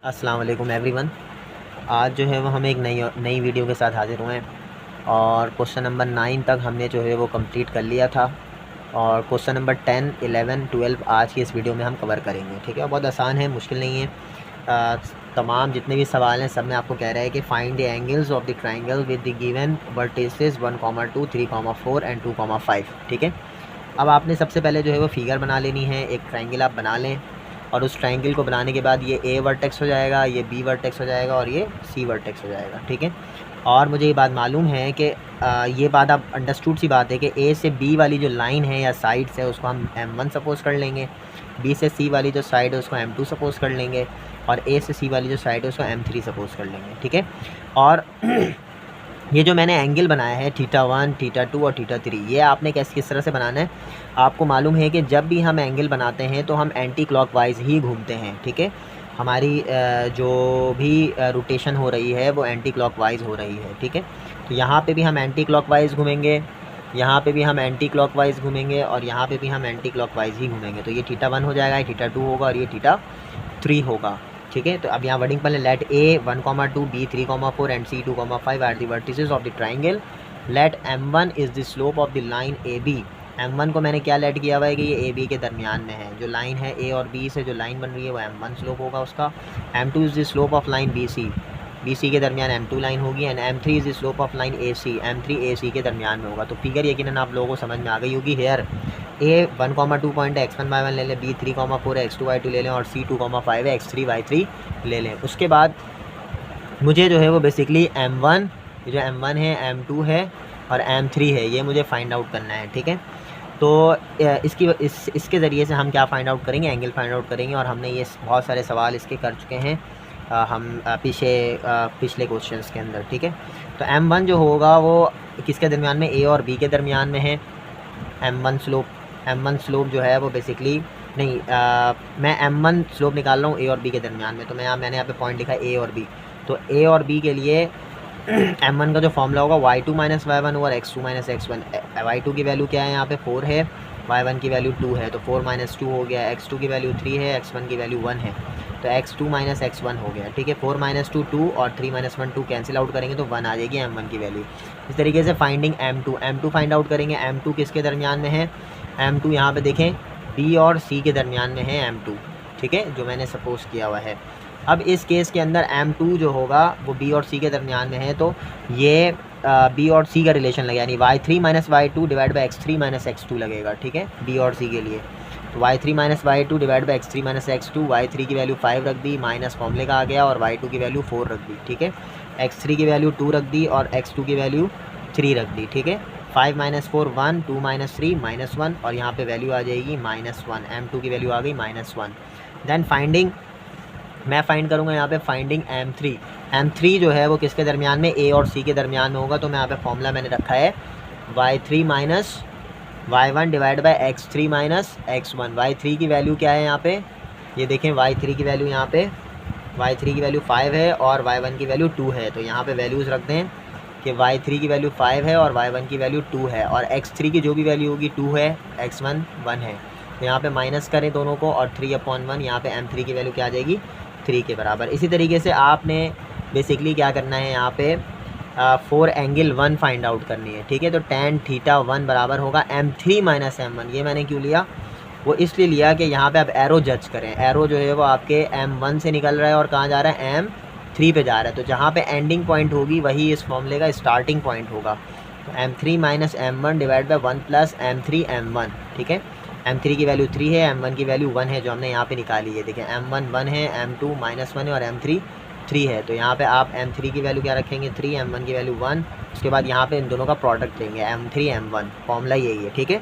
अस्सलाम वालेकुम एवरीवन। आज जो है वो हम एक नई वीडियो के साथ हाज़िर हुए हैं और क्वेश्चन नंबर 9 तक हमने जो है वो कंप्लीट कर लिया था और क्वेश्चन नंबर 10, 11, 12 आज की इस वीडियो में हम कवर करेंगे। ठीक है, बहुत आसान है, मुश्किल नहीं है। तमाम जितने भी सवाल हैं सब में आपको कह रहा है कि find the angles of the triangle with the given vertices 1, 2, 3, 4 and 2, 5। ठीक है, अब आपने सबसे पहले जो है वो फिगर बना लेनी है। एक ट्राइंगल आप बना लें और उस ट्राइंगल को बनाने के बाद ये ए वर्टेक्स हो जाएगा, ये बी वर्टेक्स हो जाएगा और ये सी वर्टेक्स हो जाएगा। ठीक है, और मुझे ये बात मालूम है कि ये बात आप अंडरस्टूड सी बात है कि ए से बी वाली जो लाइन है या साइड्स है उसको हम M1 सपोज़ कर लेंगे, बी से सी वाली जो साइड है उसको M2 सपोज़ कर लेंगे और ए से सी वाली जो साइड है उसको M3 सपोज़ कर लेंगे। ठीक है, और ये जो मैंने एंगल बनाया है θ1, θ2 और θ3, ये आपने किस तरह से बनाना है। आपको मालूम है कि जब भी हम एंगल बनाते हैं तो हम एंटी क्लॉकवाइज ही घूमते हैं। ठीक है, हमारी जो भी रोटेशन हो रही है वो एंटी क्लॉकवाइज हो रही है। ठीक है, तो यहाँ पे भी हम एंटी क्लॉकवाइज घूमेंगे, यहाँ पे भी हम एंटी क्लॉकवाइज घूमेंगे और यहाँ पे भी हम एंटी क्लॉकवाइज ही घूमेंगे। तो ये θ1 हो जाएगा, ये θ2 होगा और ये θ3 होगा। ठीक है, तो अब यहाँ वर्डिंग पहले let A 1, 2, B 3, 4 and C 2, 5 are the vertices of the triangle. Let M1 is the slope of the line AB। M1 को मैंने क्या लेट किया हुआ है कि ये AB के दरमियान में है। जो लाइन है A और B से जो लाइन बन रही है वो M1 स्लोप होगा उसका। M2 is the slope of line BC के दरमियान M2 लाइन होगी and M3 is the slope of line M3 AC के दरमियान में होगा। तो फिगर यकीनन आप लोगों को समझ में आ गई होगी। हेयर A 1, 2 पॉइंट है, x1, y1 ले लें, B 3, 4 है, x2, y2 ले लें और C 2, 5 है, x3, y3 ले लें। उसके बाद मुझे जो है वो बेसिकली M1, ये जो M1 है, M2 है और M3 है, ये मुझे फाइंड आउट करना है। ठीक है, तो इसके ज़रिए से हम क्या फ़ाइंड आउट करेंगे, एंगल फाइंड आउट करेंगे और हमने ये बहुत सारे सवाल इसके कर चुके हैं हम पिछले क्वेश्चंस के अंदर। ठीक है, तो M1 जो होगा वो किसके दरमियान में, A और B के दरमियान में है। M1 स्लोप जो है वो बेसिकली नहीं, मैं M1 स्लोप निकाल रहा हूँ A और B के दरमियान में। तो मैंने यहाँ पे पॉइंट लिखा है A और B। तो A और B के लिए M1 का जो फॉर्मूला होगा y2 - y1 over x2 - x1। y2 की वैल्यू क्या है, यहाँ पे 4 है, y1 की वैल्यू 2 है, तो 4 - 2 हो गया। x2 की वैल्यू 3 है, x1 की वैल्यू 1 है, तो x2 - x1 हो गया। ठीक है, 4 - 2 2 और 3 - 1 2 कैंसिल आउट करेंगे तो 1 आ जाएगी M1 की वैल्यू। इस तरीके से फाइंडिंग M2 फाइंड आउट करेंगे। M2 किसके दरमियान में है, M2 यहाँ पे देखें B और C के दरमियान में है M2। ठीक है, जो मैंने सपोज़ किया हुआ है। अब इस केस के अंदर M2 जो होगा वो B और C के दरमियान में है, तो ये B और C का रिलेशन लगेगा, यानी y3 - y2 divide by x3 - x2 लगेगा। ठीक है, B और C के लिए तो y3 - y2 divide by x3 - x2। y3 की वैल्यू 5 रख दी, माइनस फॉर्मूले का आ गया, और y2 की वैल्यू 4 रख दी। ठीक है, x3 की वैल्यू 2 रख दी और x2 की वैल्यू 3 रख दी। ठीक है, 5 - 4 1, 2 - 3 -1 और यहाँ पे वैल्यू आ जाएगी -1। M2 की वैल्यू आ गई -1। देन फाइंडिंग मैं फ़ाइंड करूँगा यहाँ पे फाइंडिंग M3 जो है वो किसके दरमियान में, A और C के दरमियान में होगा। तो मैं यहाँ पे फॉर्मूला मैंने रखा है y3 - y1 divide by x3 - x1। y3 की वैल्यू क्या है यहाँ पे, ये देखें, y3 की वैल्यू यहाँ पे y3 की वैल्यू 5 है और y1 की वैल्यू 2 है। तो यहाँ पे वैल्यूज़ रख दें कि y3 की वैल्यू 5 है और y1 की वैल्यू 2 है और x3 की जो भी वैल्यू होगी 2 है, x1 1 है। तो यहाँ पे माइनस करें दोनों को और 3/1, यहाँ पे M3 की वैल्यू क्या आ जाएगी, 3 के बराबर। इसी तरीके से आपने बेसिकली क्या करना है, यहाँ पे 4 एंगल 1 फाइंड आउट करनी है। ठीक है, तो tan θ1 बराबर होगा M3 - M1। ये मैंने क्यों लिया, वो इसलिए लिया कि यहाँ पे आप एरो जज करें। एरो जो है वो आपके M1 से निकल रहा है और कहाँ जा रहा है, M3 पे जा रहा है। तो जहाँ पे एंडिंग पॉइंट होगी वही इस फॉर्मूले का स्टार्टिंग पॉइंट होगा। तो M3 - M1 divide by 1 + M3 M1। ठीक है, M3 की वैल्यू 3 है, M1 की वैल्यू 1 है जो हमने यहाँ पे निकाली है। देखिए M1 1 है, M2 -1 है और M3 3 है। तो यहाँ पे आप M3 की वैल्यू क्या रखेंगे, 3, M1 की वैल्यू 1। उसके बाद यहाँ पे इन दोनों का प्रोडक्ट लेंगे, M3 M1, फॉर्मूला यही है। ठीक है,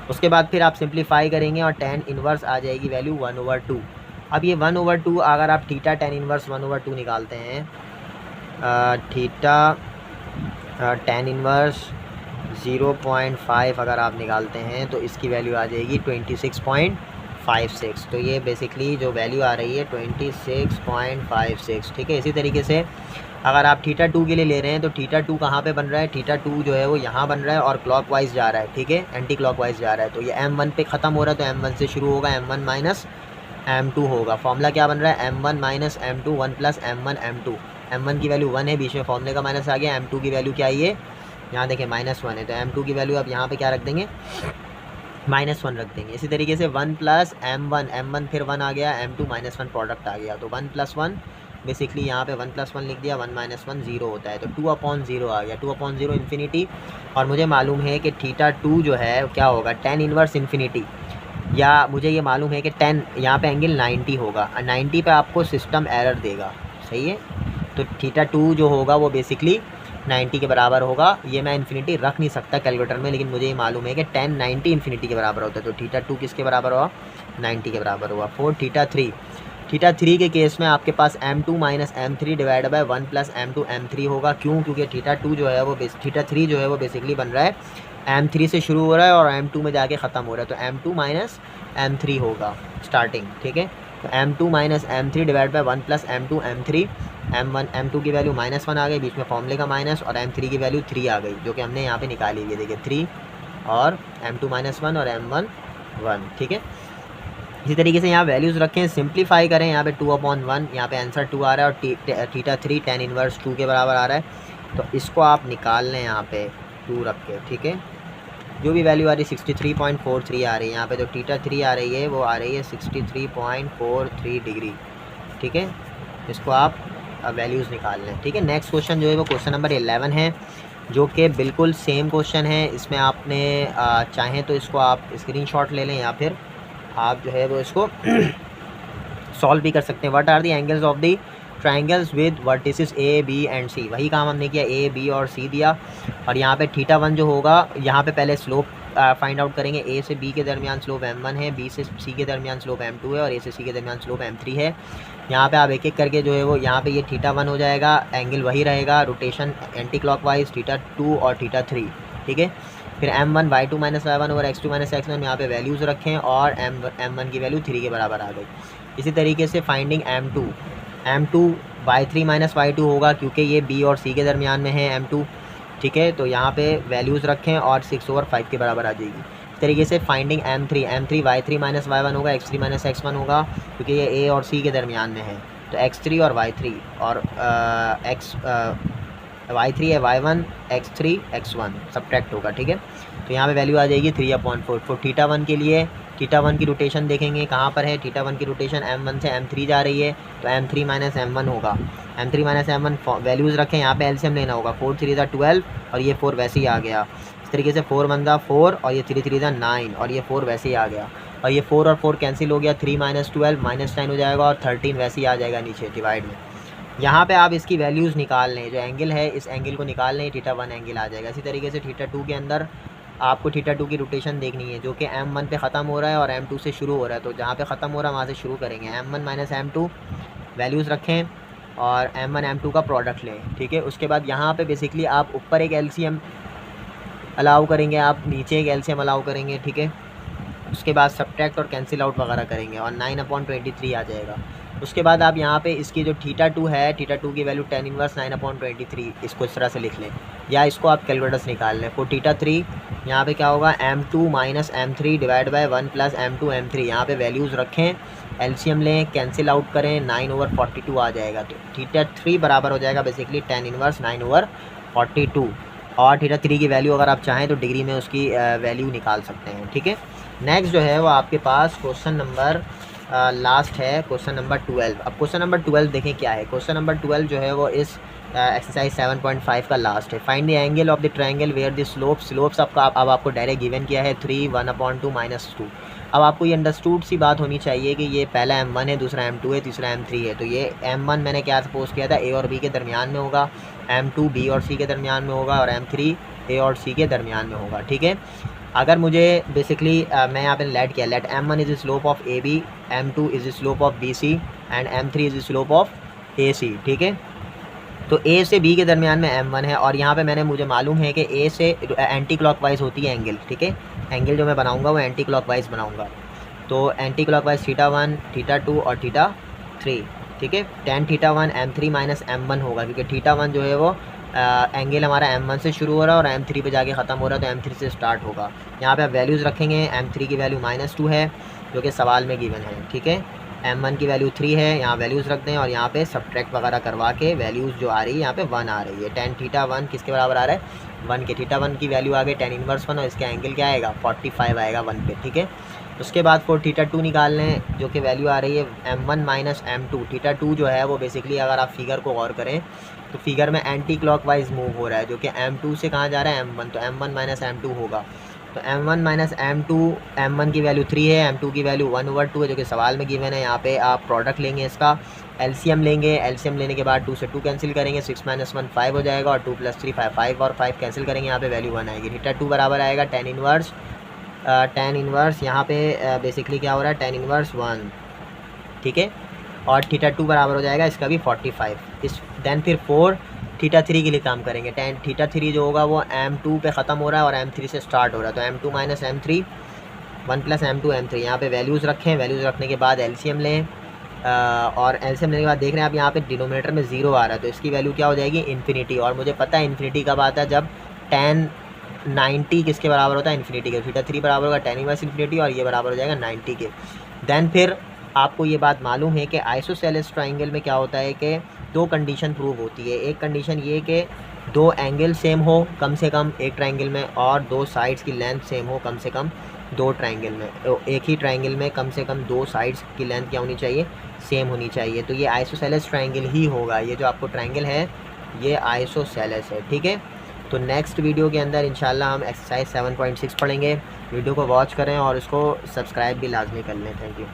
उसके बाद फिर आप सिंप्लीफाई करेंगे और tan इन्वर्स आ जाएगी वैल्यू 1/2। अब ये 1/2 अगर आप थीटा tan इन्वर्स 1/2 निकालते हैं, थीटा tan इन्वर्स 0.5 अगर आप निकालते हैं तो इसकी वैल्यू आ जाएगी 26.56। तो ये बेसिकली जो वैल्यू आ रही है 26.56। ठीक है, इसी तरीके से अगर आप θ2 के लिए ले रहे हैं तो θ2 कहाँ पे बन रहा है, θ2 जो है वो यहाँ बन रहा है और क्लॉकवाइज जा रहा है। ठीक है, एंटी क्लॉकवाइज जा रहा है। तो ये M1 पे ख़त्म हो रहा है, तो M1 से शुरू होगा, M1 - M2 होगा। फॉर्मूला क्या बन रहा है, M1 minus M2 1 plus M1 M2। M1 की वैल्यू 1 है, बीच में फॉर्मूले का माइनस आ गया। M2 की वैल्यू क्या है, ये यहाँ देखें -1 है, तो M2 की वैल्यू अब यहाँ पे क्या रख देंगे, -1 रख देंगे। इसी तरीके से 1 प्लस M1 फिर 1 आ गया, M2 -1 प्रोडक्ट आ गया, तो 1 प्लस 1 बेसिकली यहाँ पे 1 प्लस 1 लिख दिया, 1 माइनस 1 0 होता है, तो 2/0 आ गया, 2/0 इन्फिनिटी। और मुझे मालूम है कि θ2 जो है क्या होगा, tan इनवर्स इन्फिनिटी, या मुझे ये मालूम है कि 10 यहाँ पे एंगल 90 होगा, 90 पे आपको सिस्टम एरर देगा, सही है। तो θ2 जो होगा वो बेसिकली 90 के बराबर होगा। ये मैं इन्फिनिटी रख नहीं सकता कैलकुलेटर में, लेकिन मुझे ये मालूम है कि 10 90 इन्फिनिटी के बराबर होता है, तो θ2 किसके बराबर हुआ, 90 के बराबर हुआ। 4 θ3 के केस में आपके पास M2 minus M3 divide by 1 plus M2 M3 होगा। क्यों, क्योंकि θ3 जो है वो बेसिकली बन रहा है M3 से शुरू हो रहा है और M2 में जाके ख़त्म हो रहा है, तो M2 माइनस M3 होगा स्टार्टिंग, ठीक है। तो M2 minus M3 divide by 1 plus M2 M3। M2 की वैल्यू -1 आ गई, बीच में फॉर्मूले का माइनस, और M3 की वैल्यू 3 आ गई, जो कि हमने यहाँ पे निकाली हुई है, देखिए 3 और M2 -1 और M1 1, ठीक है। इसी तरीके से यहाँ वैल्यूज़ रखें, सिंप्लीफाई करें, यहाँ पे 2/1, यहाँ पे आंसर 2 आ रहा है, और θ3 tan इनवर्स 2 के बराबर आ रहा है, तो इसको आप निकाल लें यहाँ पे 2 रख के, ठीक है। जो भी वैल्यू आ रही है 63.43 आ रही है यहाँ पे, तो θ3 आ रही है वो आ रही है 63.43 डिग्री, ठीक है। इसको आप वैल्यूज़ निकाल लें, ठीक है। नेक्स्ट क्वेश्चन जो है वो क्वेश्चन नंबर 11 है, जो कि बिल्कुल सेम क्वेश्चन है। इसमें आपने चाहें तो इसको आप स्क्रीनशॉट ले लें, या फिर आप जो है वो इसको सॉल्व भी कर सकते हैं। What are the angles of the triangles with vertices A B and C, वही काम हमने किया, A B और C दिया। और यहाँ पे θ1 जो होगा, यहाँ पे पहले स्लोप फाइंड आउट करेंगे। A से B के दरमियान स्लोप M1 है, B से C के दरमियान स्लोप M2 है, और A से C के दरमियान स्लोप M3 है। यहाँ पे आप एक एक करके जो है वो, यहाँ पे ये θ1 हो जाएगा, एंगल वही रहेगा, रोटेशन एंटी क्लॉकवाइज θ2 और θ3, ठीक है। फिर M1 y2 माइनस y1 और x2 माइनस x1 यहाँ पे वैल्यूज़ रखें, और M1 की वैल्यू 3 के बराबर आ गई। इसी तरीके से finding M2 y3 minus y2 होगा, क्योंकि ये B और C के दरमियान में है M2, ठीक है। तो यहाँ पे वैल्यूज़ रखें और 6/5 के बराबर आ जाएगी। इस तरीके से finding M3 y3 minus y1 होगा, x3 माइनस x1 होगा, क्योंकि ये A और C के दरमियान में है, तो x3 और y3, और y3 है y1, x3 x1 सब्ट्रैक्ट होगा, ठीक है। तो यहाँ पे वैल्यू आ जाएगी 3/4। फॉर θ1 के लिए, θ1 की रोटेशन देखेंगे कहाँ पर है, θ1 की रोटेशन M1 से M3 जा रही है, तो M3 माइनस M1 होगा, M3 माइनस M1 वैल्यूज़ रखें, यहाँ पे एलसीएम लेना होगा, 4 3 12, और ये 4 वैसे ही आ गया। इस तरीके से 4 1 4, और ये 3 3 9, और ये 4 वैसे ही आ गया, और ये 4 और 4 कैंसिल हो गया, 3 माइनस 12 -9 हो जाएगा, और 13 वैसे ही आ जाएगा नीचे डिवाइड में। यहाँ पे आप इसकी वैल्यूज़ निकाल लें, जो एंगल है इस एंगल को निकाल लें, θ1 एंगल आ जाएगा। इसी तरीके से θ2 के अंदर आपको θ2 की रोटेशन देखनी है, जो कि M1 पे ख़त्म हो रहा है और M2 से शुरू हो रहा है, तो जहाँ पे ख़त्म हो रहा है वहाँ से शुरू करेंगे। M1 माइनस M2 वैल्यूज़ रखें, और M1 M2 का प्रोडक्ट लें, ठीक है। उसके बाद यहाँ पे बेसिकली आप ऊपर एक LCM अलाउ करेंगे, आप नीचे एक LCM अलाउ करेंगे, ठीक है। उसके बाद सब्ट्रैक्ट और कैंसिल आउट वगैरह करेंगे, और 9/23 आ जाएगा। उसके बाद आप यहाँ पे इसकी जो θ2 है, θ2 की वैल्यू tan इनवर्स 9/23, इसको इस तरह से लिख लें, या इसको आप कैलकुलेटर से निकाल लें। फॉर θ3 यहाँ पे क्या होगा, M2 minus M3 divide by 1 plus M2 M3, यहाँ पे वैल्यूज़ रखें, एलसीएम लें, कैंसिल आउट करें, 9/42 आ जाएगा। तो θ3 बराबर हो जाएगा बेसिकली tan इनवर्स 9/42, और θ3 की वैल्यू अगर आप चाहें तो डिग्री में उसकी वैल्यू निकाल सकते हैं, ठीक है। नेक्स्ट जो है वो आपके पास क्वेश्चन नंबर लास्ट है, क्वेश्चन नंबर 12। अब क्वेश्चन नंबर 12 देखें क्या है। क्वेश्चन नंबर 12 जो है वो इस एक्सरसाइज 7.5 का लास्ट है। Find the angle of the triangle where the slopes आपका अब आपको डायरेक्ट गिवन किया है 3 1/2 -2। अब आपको ये अंडरस्टूड सी बात होनी चाहिए कि ये पहला M1 है, दूसरा M2 है, तीसरा M3 है। तो ये M1 मैंने क्या सपोज किया था, A और B के दरमियान में होगा, M2 B और C के दरमियान में होगा, और M3 A और C के दरमियान में होगा, ठीक है। अगर मुझे बेसिकली मैं यहाँ पे लेट किया, let M1 is the slope of AB, M2 is the slope of BC and M3 is the slope of AC, ठीक है। तो A से B के दरमियान में M1 है, और यहाँ पे मुझे मालूम है कि A से एंटी क्लॉकवाइज होती है एंगल, ठीक है। एंगल जो मैं बनाऊँगा वो एंटी क्लॉकवाइज बनाऊँगा, तो एंटी क्लॉकवाइज θ1 θ2 और θ3, ठीक है। tan θ1 M3 माइनस M1 होगा, क्योंकि θ1 जो है वो एंगल हमारा M1 से शुरू हो रहा है और M3 पे जाके ख़त्म हो रहा है, तो M3 से स्टार्ट होगा। यहाँ पे आप वैल्यूज़ रखेंगे, M3 की वैल्यू -2 है, जो कि सवाल में गिवन है, ठीक है। m1 की वैल्यू 3 है, यहाँ वैल्यूज़ रख दें और यहाँ पे सब्ट्रैक्ट वगैरह करवा के वैल्यूज़ जो आ रही है यहाँ पे 1 आ रही है। tan थीटा 1 किसके बराबर आ रहा है 1 के। थीटा 1 की वैल्यू आ गई tan इनवर्स 1 और इसके एंगल क्या आएगा 45 आएगा 1 पे, ठीक है। उसके बाद फॉर थीटा 2 निकाल लें जो कि वैल्यू आ रही है m1 माइनस m2। थीटा 2 जो है वो बेसिकली अगर आप फिगर को गौर करें तो फिगर में एंटी क्लॉकवाइज मूव हो रहा है, जो कि m2 से कहाँ जा रहा है m1, तो m1 माइनस m2 होगा। तो m1 माइनस m2, m1 की वैल्यू 3 है, m2 की वैल्यू 1/2 है जो कि सवाल में गिवन है। यहाँ पे आप प्रोडक्ट लेंगे, इसका एलसीएम लेंगे, एलसीएम लेने के बाद 2 से 2 कैंसिल करेंगे, 6 माइनस 1 5 हो जाएगा और 2 + 3 5, 5 और 5 कैंसिल करेंगे, यहाँ पे वैल्यू 1 आएगी। थीटा 2 बराबर आएगा tan इनवर्स यहाँ पे बेसिकली क्या हो रहा है tan इनवर्स 1, ठीक है। और थीटा 2 बराबर हो जाएगा इसका भी 45। इस देन फिर 4 थीटा 3 के लिए काम करेंगे। tan थीटा 3 जो होगा वो m2 पे ख़त्म हो रहा है और m3 से स्टार्ट हो रहा है, तो m2 minus m3 1 + m2 m3। यहाँ पे वैल्यूज़ रखें, वैल्यूज़ रखने के बाद एलसीएम लें और एलसीएम लेने के बाद देख रहे हैं आप यहाँ पे डिनोमिनेटर में 0 आ रहा है, तो इसकी वैल्यू क्या हो जाएगी इन्फिनिटी। और मुझे पता है इन्फिनिटी कब आता है जब tan 90 किसके बराबर होता है इन्फिनिटी के। थीटा 3 बराबर होगा tan इनवर्स इन्फिनिटी और ये बराबर हो जाएगा 90 के। देन फिर आपको ये बात मालूम है कि आइसोसेलेस ट्राइंगल में क्या होता है कि 2 कंडीशन प्रूव होती है। एक कंडीशन ये कि 2 एंगल सेम हो कम से कम एक ट्राइंगल में और 2 साइड्स की लेंथ सेम हो कम से कम 2 ट्राइंगल में। तो एक ही ट्राइंगल में कम से कम 2 साइड्स की लेंथ क्या होनी चाहिए सेम होनी चाहिए, तो ये आइसोसेलेस ट्राइंगल ही होगा। ये जो आपको ट्राइंगल है ये आइसोसेलेस है, ठीक है। तो नेक्स्ट वीडियो के अंदर इंशाल्लाह हम एक्सरसाइज 7.6 पढ़ेंगे। वीडियो को वॉच करें और इसको सब्सक्राइब भी लाजमी कर लें। Thank you.